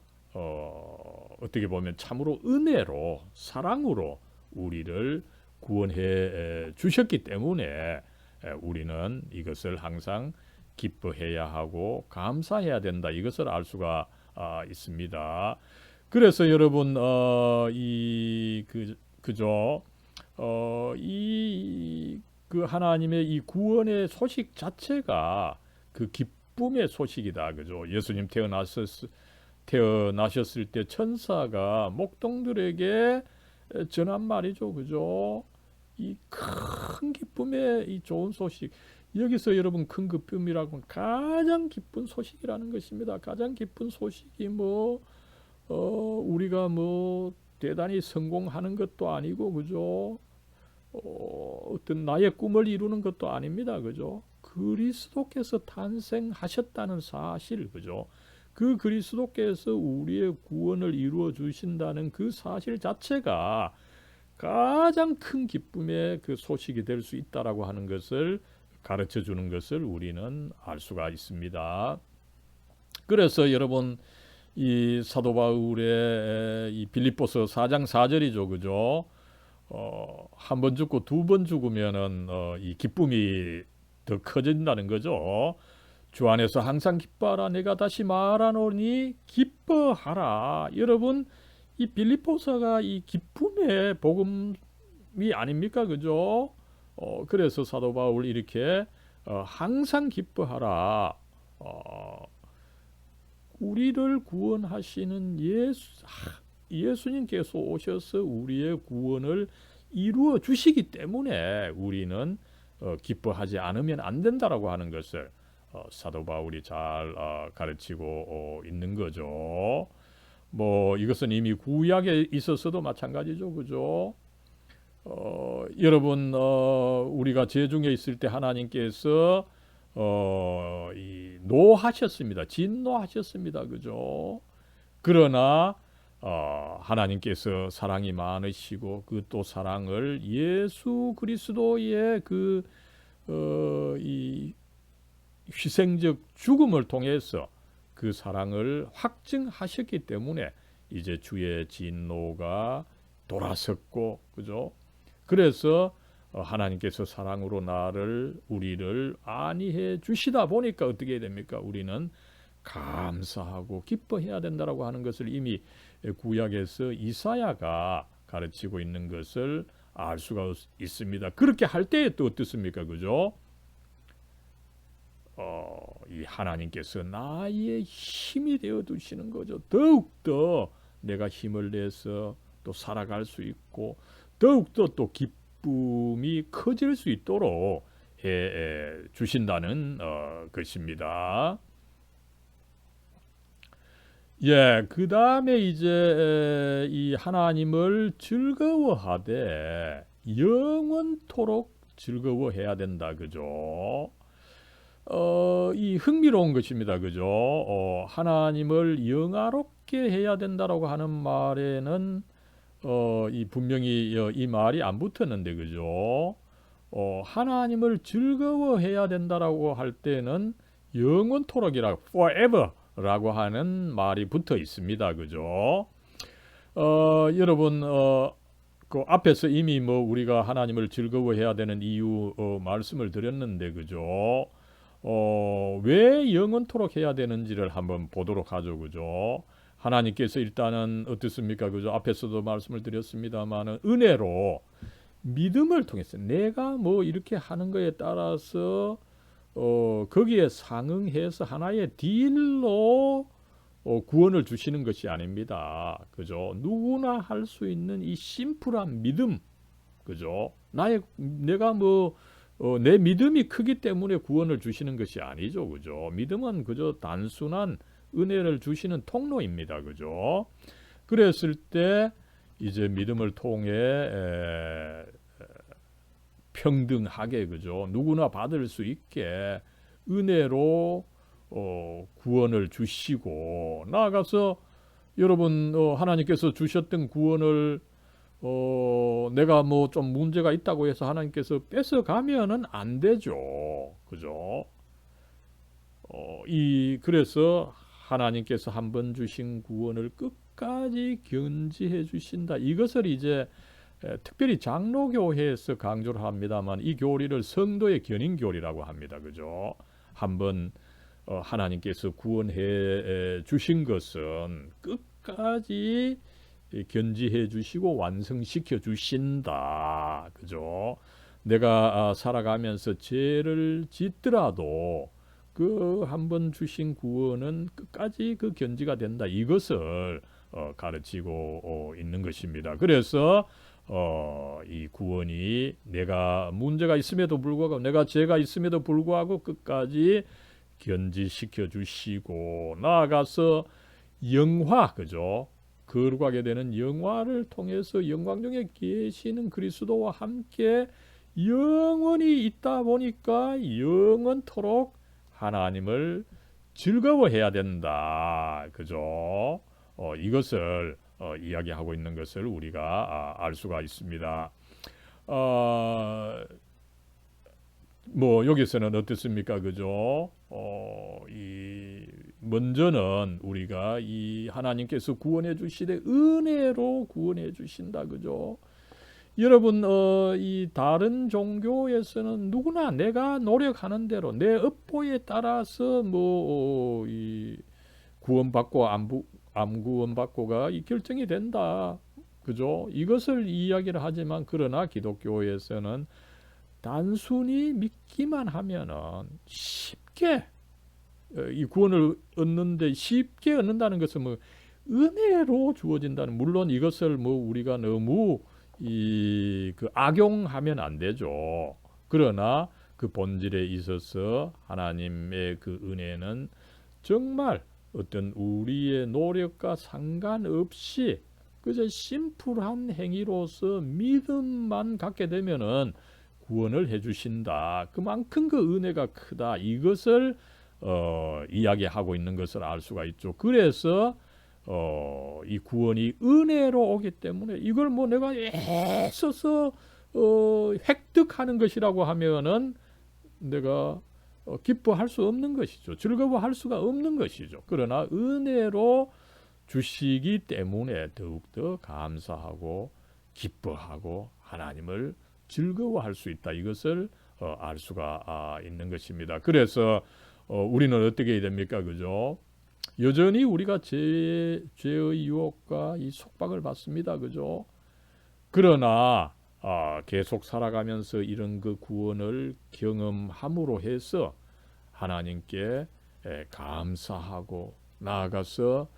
어떻게 보면 참으로 은혜로, 사랑으로 우리를 구원해 주셨기 때문에 우리는 이것을 항상 기뻐해야 하고 감사해야 된다. 이것을 알 수가 있습니다. 그래서 여러분 그죠? 이 그 하나님의 이 구원의 소식 자체가 그 기쁨의 소식이다. 그죠? 예수님 태어나셨을 때 천사가 목동들에게 전한 말이죠. 그죠? 이 큰 기쁨의 이 좋은 소식. 여기서 여러분 큰 기쁨이라고 하면 가장 기쁜 소식이라는 것입니다. 가장 기쁜 소식이 우리가 대단히 성공하는 것도 아니고, 그죠? 어떤 나의 꿈을 이루는 것도 아닙니다. 그죠? 그리스도께서 탄생하셨다는 사실, 그죠? 그 그리스도께서 우리의 구원을 이루어 주신다는 그 사실 자체가 가장 큰 기쁨의 그 소식이 될 수 있다라고 하는 것을 가르쳐 주는 것을 우리는 알 수가 있습니다. 그래서 여러분 이 사도 바울의 이 빌립보서 4장 4절이죠. 그죠? 한 번 죽고 두 번 죽으면은 이 기쁨이 더 커진다는 거죠. 주 안에서 항상 기뻐하라. 내가 다시 말하노니 기뻐하라. 여러분, 이 빌립보서가 이 기쁨의 복음이 아닙니까? 그죠? 그래서 사도 바울 이렇게 항상 기뻐하라. 우리를 구원하시는 예수님께서 오셔서 우리의 구원을 이루어 주시기 때문에 우리는 기뻐하지 않으면 안 된다라고 하는 것을 사도 바울이 잘 가르치고 있는 거죠. 이것은 이미 구약에 있었어도 마찬가지죠. 그죠? 여러분 우리가 죄 중에 있을 때 하나님께서 노하셨습니다. 진노하셨습니다. 그죠? 그러나 하나님께서 사랑이 많으시고 그 또 사랑을 예수 그리스도의 이 희생적 죽음을 통해서 그 사랑을 확증하셨기 때문에 이제 주의 진노가 돌아섰고, 그죠? 그래서 하나님께서 사랑으로 우리를 안위해 주시다 보니까 어떻게 됩니까? 우리는 감사하고 기뻐해야 된다라고 하는 것을 이미 구약에서 이사야가 가르치고 있는 것을 알 수가 있습니다. 그렇게 할 때에 또 어떻습니까? 그죠? 이 하나님께서 나의 힘이 되어 두시는 거죠. 더욱더 내가 힘을 내서 또 살아갈 수 있고 더욱더 또 기쁨이 커질 수 있도록 해 주신다는 것입니다. 그 다음에 이제 이 하나님을 즐거워하되 영원토록 즐거워해야 된다. 그죠? 이 흥미로운 것입니다. 그죠? 하나님을 영화롭게 해야 된다라고 하는 말에는 이 분명히 이 말이 안 붙었는데, 그죠? 하나님을 즐거워해야 된다라고 할 때는 영원토록이라고 forever라고 하는 말이 붙어 있습니다. 그죠? 여러분 그 앞에서 이미 뭐 우리가 하나님을 즐거워해야 되는 이유 말씀을 드렸는데, 그죠? 왜 영원토록 해야 되는지를 한번 보도록 하죠. 그죠? 하나님께서 일단은 어떻습니까? 그죠? 앞에서도 말씀을 드렸습니다만은 은혜로 믿음을 통해서 내가 뭐 이렇게 하는 거에 따라서 거기에 상응해서 하나의 딜로 구원을 주시는 것이 아닙니다. 그죠? 누구나 할 수 있는 이 심플한 믿음, 그죠? 내가 뭐 내 믿음이 크기 때문에 구원을 주시는 것이 아니죠. 그죠? 믿음은 그저 단순한 은혜를 주시는 통로입니다. 그죠? 그랬을 때 이제 믿음을 통해 평등하게, 그죠? 누구나 받을 수 있게 은혜로 구원을 주시고, 나아가서 여러분 하나님께서 주셨던 구원을 내가 뭐 좀 문제가 있다고 해서 하나님께서 뺏어가면은 안 되죠. 그죠? 그래서 하나님께서 한 번 주신 구원을 끝까지 견지해 주신다. 이것을 이제 특별히 장로교회에서 강조를 합니다만, 이 교리를 성도의 견인 교리라고 합니다. 그죠? 한번 하나님께서 구원해 주신 것은 끝까지 견지해 주시고 완성시켜 주신다. 그죠? 내가 살아가면서 죄를 짓더라도 그 한 번 주신 구원은 끝까지 그 견지가 된다. 이것을 가르치고 있는 것입니다. 그래서 이 구원이 내가 문제가 있음에도 불구하고, 내가 죄가 있음에도 불구하고 끝까지 견지시켜 주시고, 나아가서 영화, 그죠? 거룩하게 되는 영화를 통해서 영광 중에 계시는 그리스도와 함께 영원히 있다 보니까 영원토록 하나님을 즐거워해야 된다. 그죠? 이것을 이야기하고 있는 것을 우리가 알 수가 있습니다. 뭐 여기서는 어떻습니까? 그죠? 먼저는 우리가 이 하나님께서 구원해 주시되 은혜로 구원해 주신다. 그죠? 여러분 이 다른 종교에서는 누구나 내가 노력하는 대로 내 업보에 따라서 뭐 이 구원받고 안 구원받고가 이 결정이 된다. 그죠? 이것을 이야기를 하지만, 그러나 기독교에서는 단순히 믿기만 하면은 쉽게 이 구원을 얻는데, 쉽게 얻는다는 것은 뭐 은혜로 주어진다는, 물론 이것을 뭐 우리가 너무 그 악용하면 안 되죠. 그러나 그 본질에 있어서 하나님의 그 은혜는 정말 어떤 우리의 노력과 상관없이 그저 심플한 행위로서 믿음만 갖게 되면은 구원을 해주신다. 그만큼 그 은혜가 크다. 이것을 이야기하고 있는 것을 알 수가 있죠. 그래서 이 구원이 은혜로 오기 때문에 이걸 뭐 내가 애써서 획득하는 것이라고 하면은 내가 기뻐할 수 없는 것이죠. 즐거워할 수가 없는 것이죠. 그러나 은혜로 주시기 때문에 더욱더 감사하고 기뻐하고 하나님을 즐거워할 수 있다. 이것을 알 수가 있는 것입니다. 그래서 우리는 어떻게 해야 됩니까? 그죠? 여전히 우리가 죄의 유혹과 이 속박을 받습니다. 그죠? 그러나 계속 살아가면서 이런 그 구원을 경험함으로 해서 하나님께 감사하고, 나아가서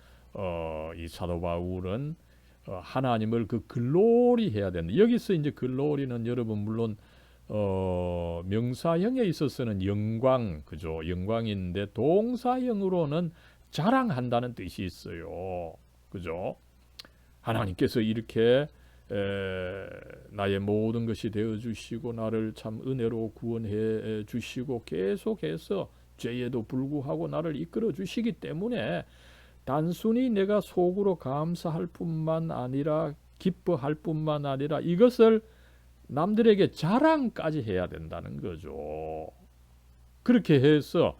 이 사도 바울은 하나님을 그 글로리해야 된다. 여기서 이제 글로리는 여러분 물론 명사형에 있어서는 영광, 그죠? 영광인데 동사형으로는 자랑한다는 뜻이 있어요. 그죠? 하나님께서 이렇게 나의 모든 것이 되어 주시고 나를 참 은혜로 구원해 주시고 계속해서 죄에도 불구하고 나를 이끌어 주시기 때문에 단순히 내가 속으로 감사할 뿐만 아니라 기뻐할 뿐만 아니라 이것을 남들에게 자랑까지 해야 된다는 거죠. 그렇게 해서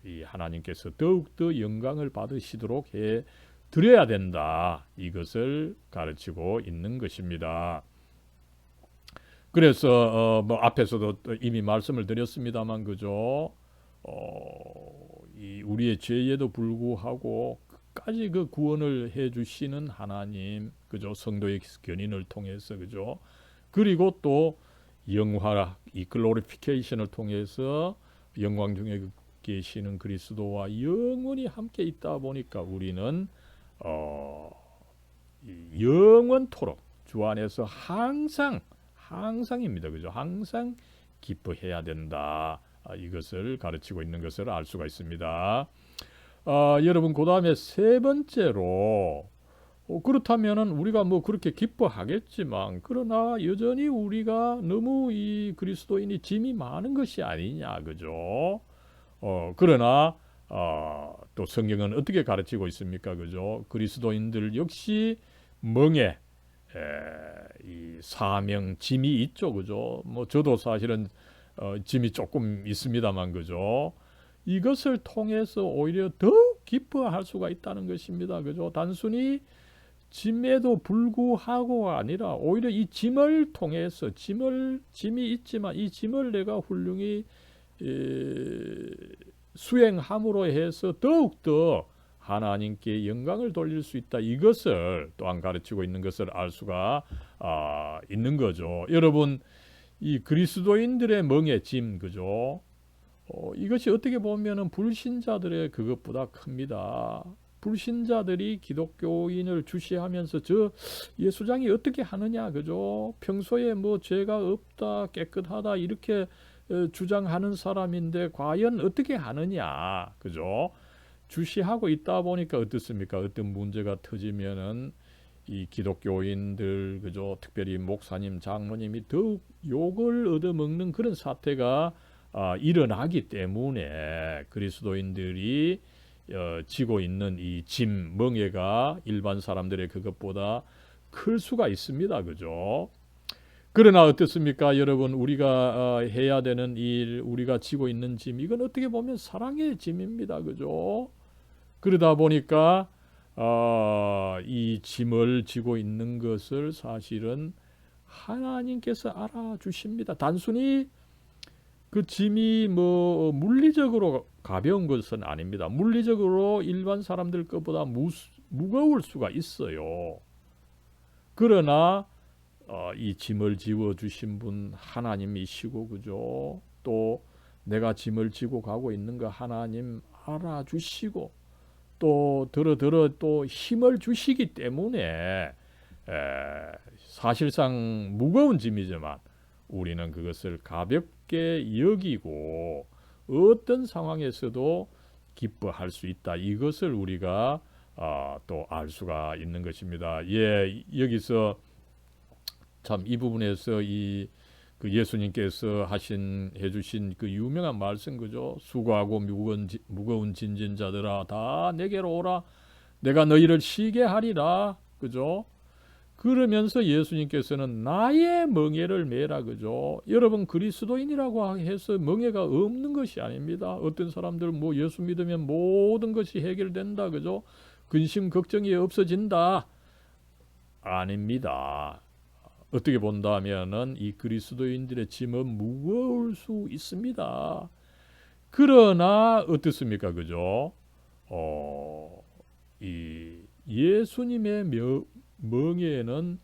이 하나님께서 더욱더 영광을 받으시도록 해 드려야 된다. 이것을 가르치고 있는 것입니다. 그래서 뭐 앞에서도 이미 말씀을 드렸습니다만 그죠? 이 우리의 죄에도 불구하고 끝까지 그 구원을 해 주시는 하나님, 그죠? 성도의 견인을 통해서 그죠? 그리고 또 영화 이 글로리피케이션을 통해서 영광 중에 계시는 그리스도와 영원히 함께 있다 보니까 우리는 영원토록 주 안에서 항상입니다. 그죠? 항상 기뻐해야 된다. 이것을 가르치고 있는 것을 알 수가 있습니다. 여러분 그 다음에 세 번째로 그렇다면은 우리가 뭐 그렇게 기뻐하겠지만 그러나 여전히 우리가 너무 이 그리스도인이 짐이 많은 것이 아니냐, 그죠? 그러나 또 성경은 어떻게 가르치고 있습니까, 그죠? 그리스도인들 역시 멍에 이 사명 짐이 있죠, 그죠? 뭐 저도 사실은 짐이 조금 있습니다만, 그죠? 이것을 통해서 오히려 더욱 기뻐할 수가 있다는 것입니다, 그죠? 단순히 짐에도 불구하고 아니라 오히려 이 짐을 통해서 짐이 있지만 이 짐을 내가 훌륭히 수행함으로 해서 더욱더 하나님께 영광을 돌릴 수 있다. 이것을 또한 가르치고 있는 것을 알 수가 있는 거죠. 여러분 이 그리스도인들의 멍에 짐, 그죠? 이것이 어떻게 보면은 불신자들의 그것보다 큽니다. 불신자들이 기독교인을 주시하면서 저 예수장이 어떻게 하느냐, 그죠? 평소에 뭐 죄가 없다, 깨끗하다 이렇게 주장하는 사람인데 과연 어떻게 하느냐, 그죠? 주시하고 있다 보니까 어떻습니까? 어떤 문제가 터지면은 이 기독교인들, 그죠? 특별히 목사님, 장로님이 더욱 욕을 얻어먹는 그런 사태가 일어나기 때문에 그리스도인들이 지고 있는 이 짐, 멍에가 일반 사람들의 그것보다 클 수가 있습니다. 그죠? 그러나 어떻습니까? 여러분, 우리가 해야 되는 일, 우리가 지고 있는 짐, 이건 어떻게 보면 사랑의 짐입니다. 그죠? 그러다 보니까 이 짐을 지고 있는 것을 사실은 하나님께서 알아주십니다. 단순히 그 짐이 뭐 물리적으로 가벼운 것은 아닙니다. 물리적으로 일반 사람들 것보다 무거울 수가 있어요. 그러나 이 짐을 지워 주신 분 하나님이시고, 그죠? 또 내가 짐을 지고 가고 있는 거 하나님 알아주시고 또 들어 또 힘을 주시기 때문에 사실상 무거운 짐이지만 우리는 그것을 가볍게 여기고 어떤 상황에서도 기뻐할 수 있다. 이것을 우리가 또 알 수가 있는 것입니다. 예, 여기서 참 이 부분에서 그 예수님께서 해주신 그 유명한 말씀, 그죠? 수고하고 무거운 짐진 자들아 다 내게로 오라. 내가 너희를 쉬게 하리라. 그죠? 그러면서 예수님께서는 나의 멍에를 메라, 그죠? 여러분 그리스도인이라고 해서 멍에가 없는 것이 아닙니다. 어떤 사람들 뭐 예수 믿으면 모든 것이 해결된다, 그죠? 근심 걱정이 없어진다. 아닙니다. 어떻게 본다면은 이 그리스도인들의 짐은 무거울 수 있습니다. 그러나 어떻습니까, 그죠? 이 예수님의 멍에는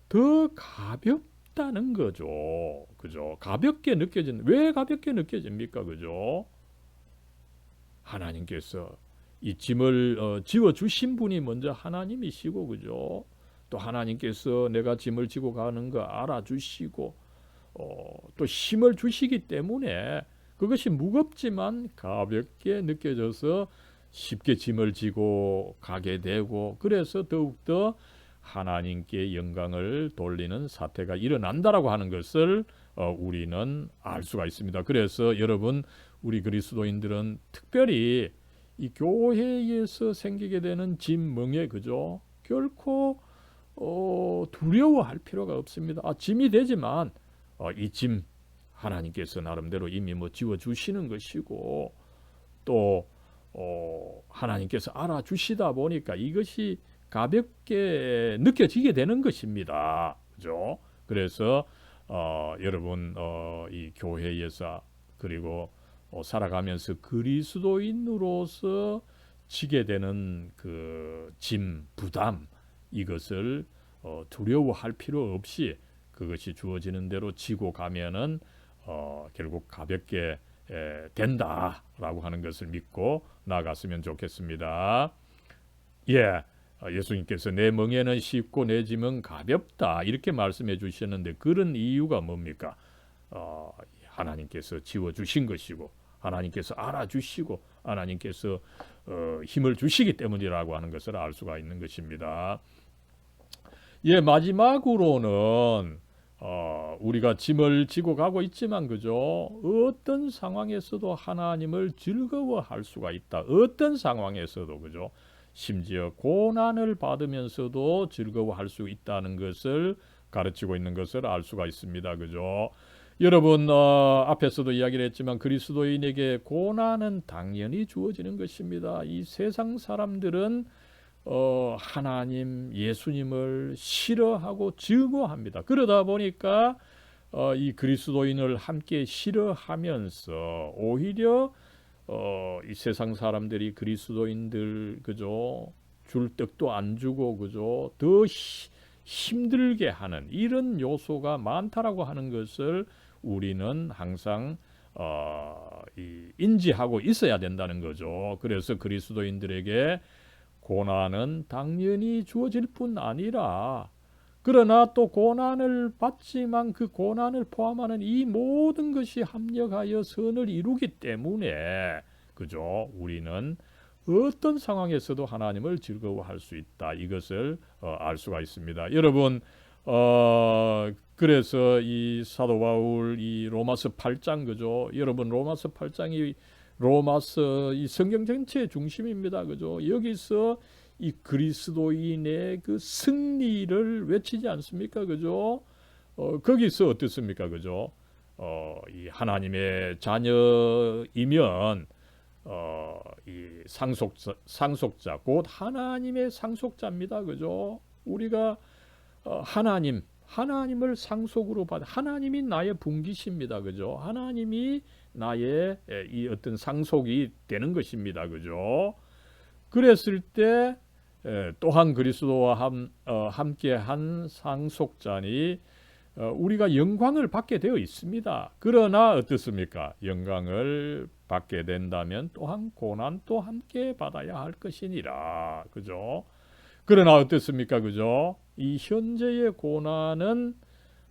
더 가볍다는 거죠. 그죠? 가볍게 왜 가볍게 느껴집니까? 그죠? 하나님께서 이 짐을 지워 주신 분이 먼저 하나님이시고, 그죠? 또 하나님께서 내가 짐을 지고 가는 거 알아주시고 또 힘을 주시기 때문에 그것이 무겁지만 가볍게 느껴져서 쉽게 짐을 지고 가게 되고, 그래서 더욱더 하나님께 영광을 돌리는 사태가 일어난다라고 하는 것을 우리는 알 수가 있습니다. 그래서 여러분 우리 그리스도인들은 특별히 이 교회에서 생기게 되는 짐, 멍에 그죠? 결코 두려워할 필요가 없습니다. 짐이 되지만 이 짐 하나님께서 나름대로 이미 뭐 지워 주시는 것이고 또 하나님께서 알아주시다 보니까 이것이 가볍게 느껴지게 되는 것입니다. 그죠? 그래서 여러분 이 교회에서 그리고 살아가면서 그리스도인으로서 지게 되는 그 짐, 부담 이것을 두려워할 필요 없이 그것이 주어지는 대로 지고 가면은 결국 가볍게 된다라고 하는 것을 믿고 나아갔으면 좋겠습니다. 예, 예수님께서 내 멍에는 쉽고 내 짐은 가볍다 이렇게 말씀해 주셨는데 그런 이유가 뭡니까? 하나님께서 지워주신 것이고 하나님께서 알아주시고 하나님께서 힘을 주시기 때문이라고 하는 것을 알 수가 있는 것입니다. 예, 마지막으로는 우리가 짐을 지고 가고 있지만 그죠? 어떤 상황에서도 하나님을 즐거워할 수가 있다. 어떤 상황에서도 그죠? 심지어 고난을 받으면서도 즐거워할 수 있다는 것을 가르치고 있는 것을 알 수가 있습니다. 그죠? 여러분 앞에서도 이야기를 했지만 그리스도인에게 고난은 당연히 주어지는 것입니다. 이 세상 사람들은 하나님, 예수님을 싫어하고 증오합니다. 그러다 보니까 이 그리스도인을 함께 싫어하면서 오히려 이 세상 사람들이 그리스도인들 그죠? 줄 떡도 안 주고 그죠? 더 힘들게 하는 이런 요소가 많다라고 하는 것을 우리는 항상 인지하고 있어야 된다는 거죠. 그래서 그리스도인들에게 고난은 당연히 주어질 뿐 아니라 그러나 또 고난을 받지만 그 고난을 포함하는 이 모든 것이 합력하여 선을 이루기 때문에 그죠? 우리는 어떤 상황에서도 하나님을 즐거워할 수 있다. 이것을 알 수가 있습니다. 여러분 그래서 이 사도 바울 이 로마서 8장 그죠? 여러분 로마서 8장이 로마서 이 성경 전체의 중심입니다. 그죠? 여기서 이 그리스도인의 그 승리를 외치지 않습니까? 그죠? 거기서 어떻습니까? 그죠? 이 하나님의 자녀이면 이 상속자 곧 하나님의 상속자입니다. 그죠? 우리가 하나님을 상속으로 받아 하나님이 나의 분기십니다. 그죠? 하나님이 나의 이 어떤 상속이 되는 것입니다. 그죠? 그랬을 때 또한 그리스도와 함께한 상속자니 우리가 영광을 받게 되어 있습니다. 그러나 어떻습니까? 영광을 받게 된다면 또한 고난도 함께 받아야 할 것이니라. 그죠? 그러나 어떻습니까? 그죠? 이 현재의 고난은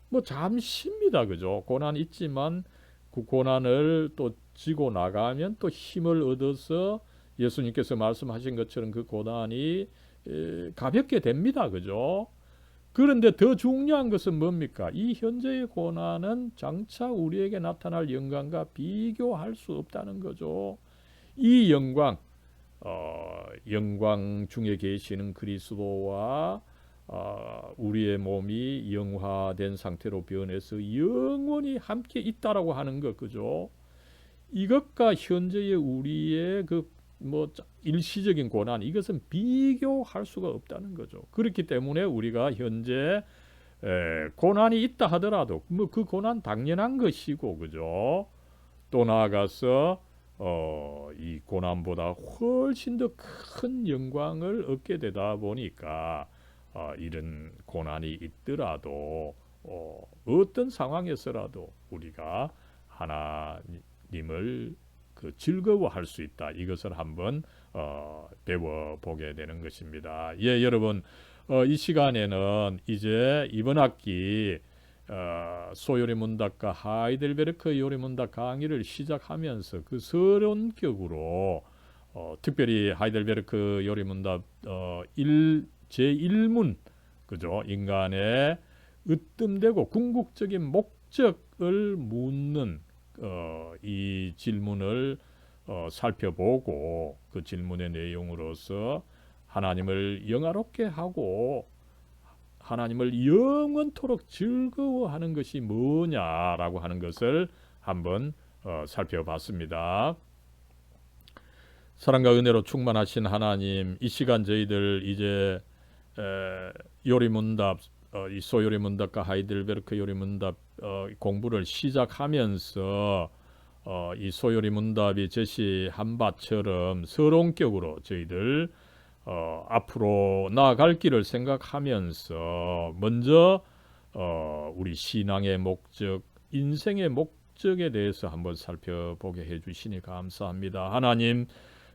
뭐 잠시입니다. 그죠? 고난 있지만 그 고난을 또 지고 나가면 또 힘을 얻어서 예수님께서 말씀하신 것처럼 그 고난이 가볍게 됩니다. 그죠? 그런데 더 중요한 것은 뭡니까? 이 현재의 고난은 장차 우리에게 나타날 영광과 비교할 수 없다는 거죠. 이 영광 중에 계시는 그리스도와 우리의 몸이 영화된 상태로 변해서 영원히 함께 있다라고 하는 것 그죠? 이것과 현재의 우리의 그 뭐 일시적인 고난 이것은 비교할 수가 없다는 거죠. 그렇기 때문에 우리가 현재 고난이 있다 하더라도 뭐 그 고난 당연한 것이고 그죠? 또 나아가서 이 고난보다 훨씬 더 큰 영광을 얻게 되다 보니까 이런 고난이 있더라도 어떤 상황에서라도 우리가 하나님을 그 즐거워할 수 있다. 이것을 한번 배워보게 되는 것입니다. 예, 여러분 이 시간에는 이제 이번 학기 소요리문답과 하이델베르크 요리문답 강의를 시작하면서 그 서론격으로 특별히 하이델베르크 요리문답 제1문 그죠? 인간의 으뜸되고 궁극적인 목적을 묻는 이 질문을 살펴보고 그 질문의 내용으로서 하나님을 영화롭게 하고 하나님을 영원토록 즐거워하는 것이 뭐냐라고 하는 것을 한번 살펴봤습니다. 사랑과 은혜로 충만하신 하나님, 이 시간 저희들 이제 요리문답, 이 소요리문답과 하이델베르크 요리문답 공부를 시작하면서 이 소요리문답이 제시한 바처럼 서론격으로 저희들 앞으로 나아갈 길을 생각하면서 먼저 우리 신앙의 목적, 인생의 목적에 대해서 한번 살펴보게 해주시니 감사합니다. 하나님,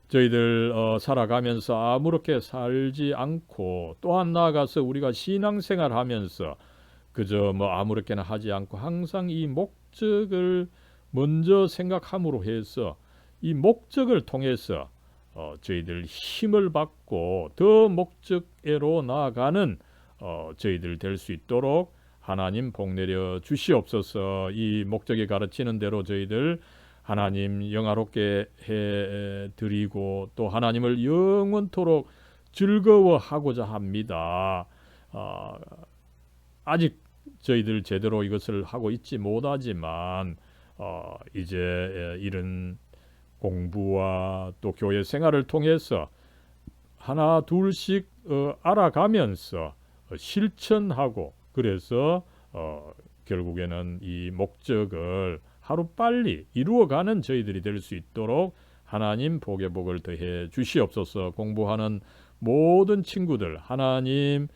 저희들 살아가면서 아무렇게 살지 않고 또한 나아가서 우리가 신앙생활하면서 그저 뭐 아무렇게나 하지 않고 항상 이 목적을 먼저 생각함으로 해서 이 목적을 통해서 저희들 힘을 받고 더 목적으로 나아가는 저희들 될 수 있도록 하나님 복 내려 주시옵소서. 이 목적이 가르치는 대로 저희들 하나님 영화롭게 해드리고 또 하나님을 영원토록 즐거워하고자 합니다. 아직 저희들 제대로 이것을 하고 있지 못하지만 이제 이런 공부와 또 교회 생활을 통해서 하나 둘씩 알아가면서 실천하고 그래서 결국에는 이 목적을 하루빨리 이루어가는 저희들이 될 수 있도록 하나님 복의 복을 더해 주시옵소서. 공부하는 모든 친구들 하나님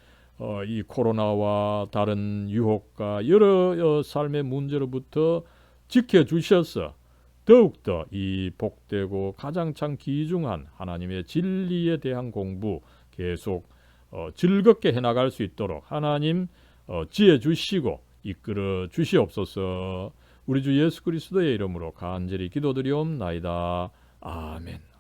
이 코로나와 다른 유혹과 여러 삶의 문제로부터 지켜주셔서 더욱더 이 복되고 가장 참 귀중한 하나님의 진리에 대한 공부 계속 즐겁게 해나갈 수 있도록 하나님 지혜 주시고 이끌어 주시옵소서. 우리 주 예수 그리스도의 이름으로 간절히 기도드리옵나이다. 아멘.